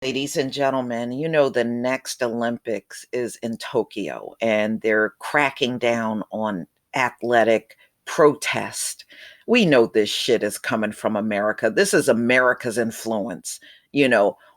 Ladies and gentlemen, you know the next Olympics is in Tokyo and they're cracking down on athletic protest. We know this shit is coming from America. This is America's influence.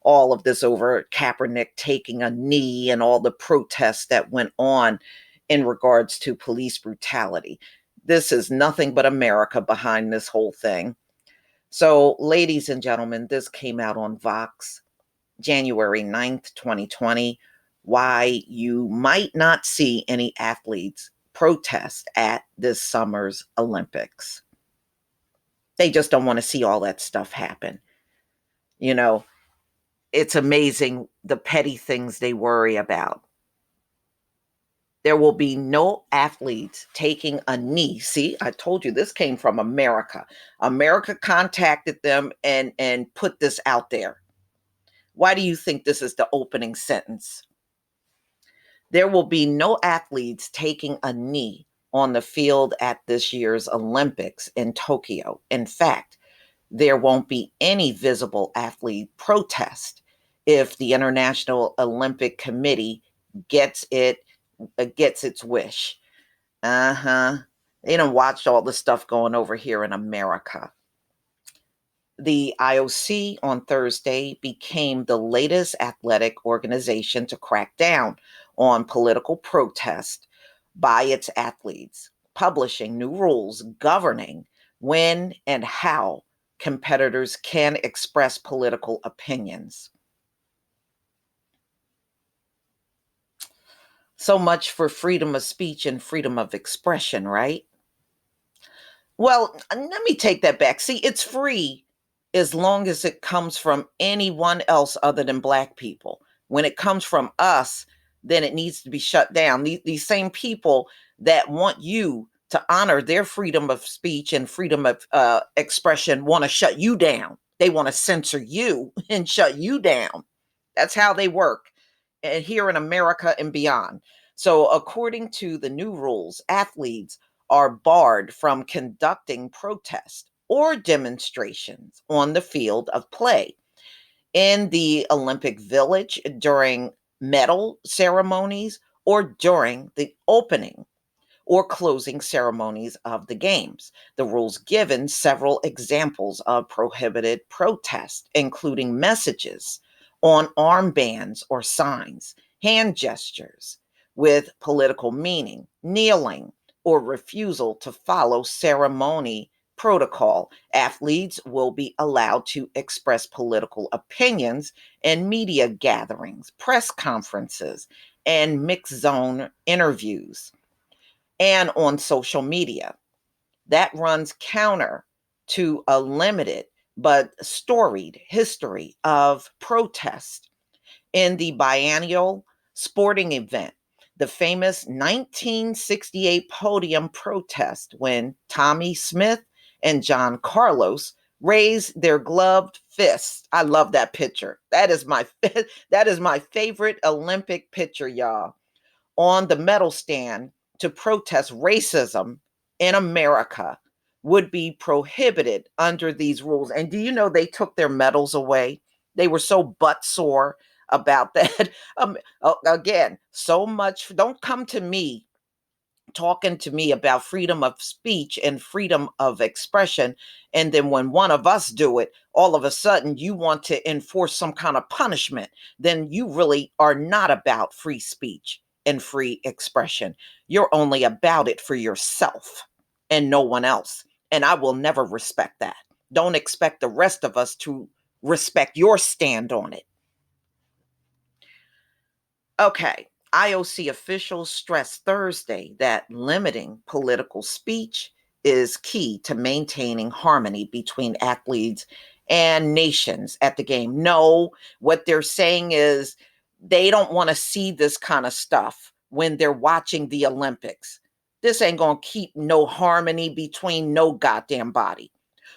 All of this over Kaepernick taking a knee and all the protests that went on in regards to police brutality. This is nothing but America behind this whole thing. So, ladies and gentlemen, this came out on Vox January 9th, 2020, why you might not see any athletes protest at this summer's Olympics. They just don't want to see all that stuff happen. You know, it's amazing the petty things they worry about. There will be no athletes taking a knee. See, I told you this came from America. America contacted them and put this out there. Why do you think this is the opening sentence? There will be no athletes taking a knee on the field at this year's Olympics in Tokyo. In fact, there won't be any visible athlete protest if the International Olympic Committee gets its wish. They done watched all the stuff going over here in America. The IOC on Thursday became the latest athletic organization to crack down on political protest by its athletes, publishing new rules governing when and how competitors can express political opinions. So much for freedom of speech and freedom of expression, right? Well, let me take that back. See, it's free as long as it comes from anyone else other than Black people. When it comes from us, then it needs to be shut down. These same people that want you to honor their freedom of speech and freedom of expression want to shut you down. They want to censor you and shut you down. That's how they work here in America and beyond. So, according to the new rules, athletes are barred from conducting protests or demonstrations on the field of play, in the Olympic Village, during medal ceremonies, or during the opening or closing ceremonies of the games. The rules given several examples of prohibited protest, including messages on armbands or signs, hand gestures with political meaning, kneeling, or refusal to follow ceremony protocol. Athletes will be allowed to express political opinions in media gatherings, press conferences, and mixed zone interviews, and on social media. That runs counter to a limited but storied history of protest. In the biennial sporting event, the famous 1968 podium protest, when Tommy Smith and John Carlos raised their gloved fists. I love that picture. That is my favorite Olympic picture, y'all. On the medal stand to protest racism in America would be prohibited under these rules. And do you know they took their medals away? They were so butt sore about that. Again, so much. Don't come to me talking to me about freedom of speech and freedom of expression. And then when one of us do it, all of a sudden you want to enforce some kind of punishment. Then you really are not about free speech and free expression. You're only about it for yourself and no one else. And I will never respect that. Don't expect the rest of us to respect your stand on it. Okay. IOC officials stressed Thursday that limiting political speech is key to maintaining harmony between athletes and nations at the game. No, what they're saying is they don't want to see this kind of stuff when they're watching the Olympics. This ain't going to keep no harmony between no goddamn body.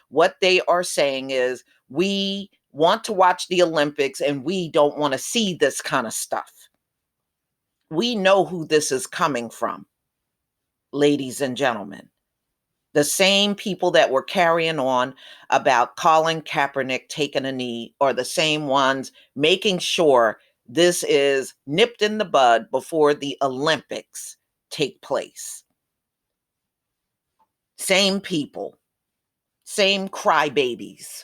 What they are saying is we want to watch the Olympics and we don't want to see this kind of stuff. We know who this is coming from, ladies and gentlemen. The same people that were carrying on about Colin Kaepernick taking a knee are the same ones making sure this is nipped in the bud before the Olympics take place. Same people, same crybabies.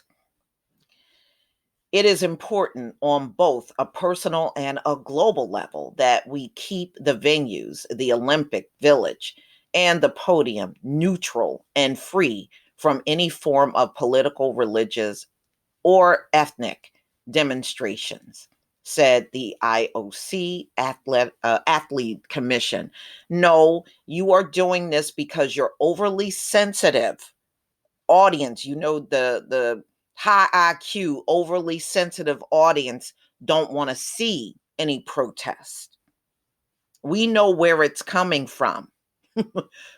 It is important on both a personal and a global level that we keep the venues, the Olympic Village, and the podium neutral and free from any form of political, religious, or ethnic demonstrations, said the IOC Athlete Commission. No, you are doing this because you're overly sensitive audience, the high IQ, overly sensitive audience don't want to see any protest. We know where it's coming from.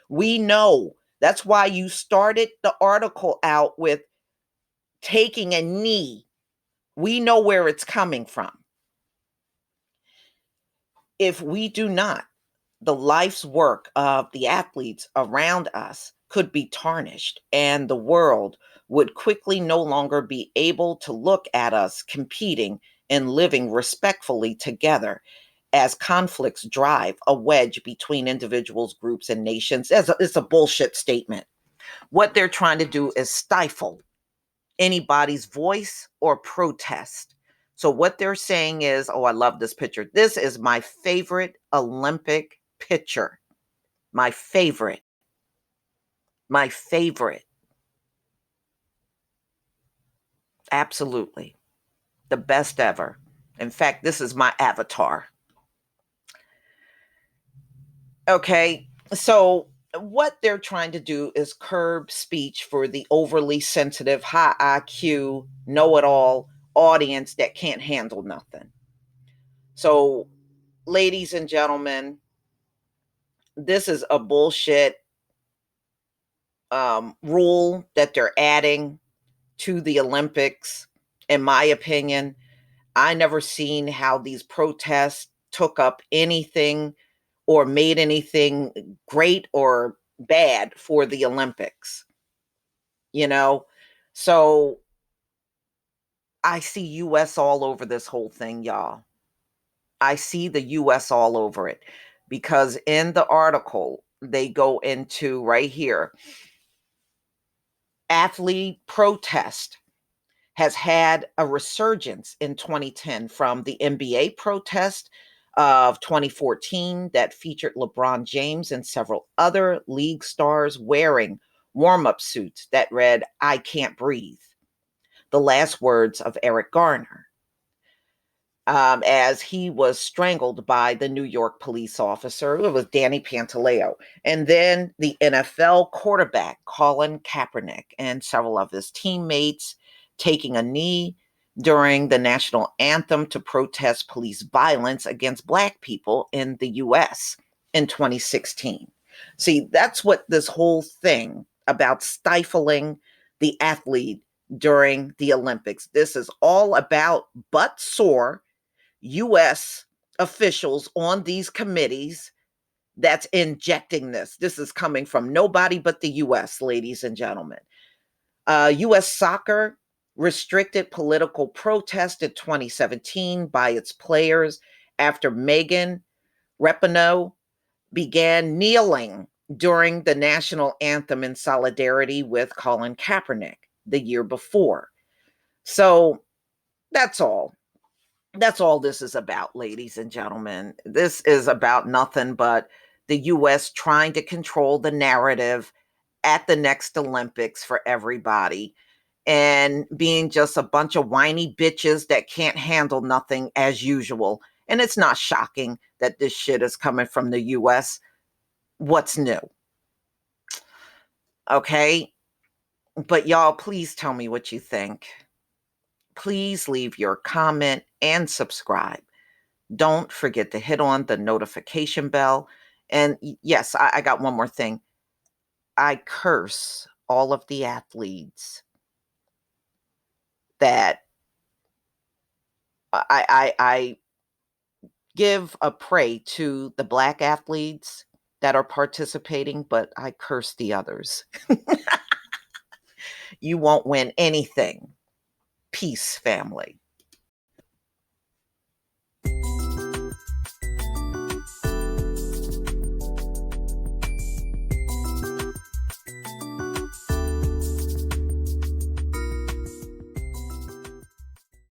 We know. That's why you started the article out with taking a knee. We know where it's coming from. If we do not, the life's work of the athletes around us could be tarnished, and the world would quickly no longer be able to look at us competing and living respectfully together as conflicts drive a wedge between individuals, groups, and nations. It's a bullshit statement. What they're trying to do is stifle anybody's voice or protest. So what they're saying is, oh, I love this picture. This is my favorite Olympic picture. My favorite. My favorite. Absolutely. The best ever. In fact, this is my avatar. Okay. So what they're trying to do is curb speech for the overly sensitive, high IQ, know it all audience that can't handle nothing. So, ladies and gentlemen, this is a bullshit rule that they're adding to the Olympics. In my opinion, I never seen how these protests took up anything or made anything great or bad for the Olympics, you know? So I see US all over this whole thing, y'all. I see the US all over it because in the article, they go into right here athlete protest has had a resurgence in 2010 from the NBA protest of 2014 that featured LeBron James and several other league stars wearing warm up suits that read, "I can't breathe," the last words of Eric Garner. As he was strangled by the New York police officer. It was Danny Pantaleo. And then the NFL quarterback, Colin Kaepernick, and several of his teammates taking a knee during the national anthem to protest police violence against Black people in the US in 2016. See, that's what this whole thing about stifling the athlete during the Olympics. This is all about butt sore US officials on these committees that's injecting this. This is coming from nobody but the US, ladies and gentlemen. US soccer restricted political protest in 2017 by its players after Megan Rapinoe began kneeling during the national anthem in solidarity with Colin Kaepernick the year before. So that's all. That's all this is about, ladies and gentlemen. This is about nothing but the US trying to control the narrative at the next Olympics for everybody and being just a bunch of whiny bitches that can't handle nothing as usual. And it's not shocking that this shit is coming from the US. What's new? Okay. But y'all, please tell me what you think. Please leave your comment and subscribe. Don't forget to hit on the notification bell. And yes, I got one more thing. I curse all of the athletes that I give a pray to the Black athletes that are participating, but I curse the others. You won't win anything. Peace, family.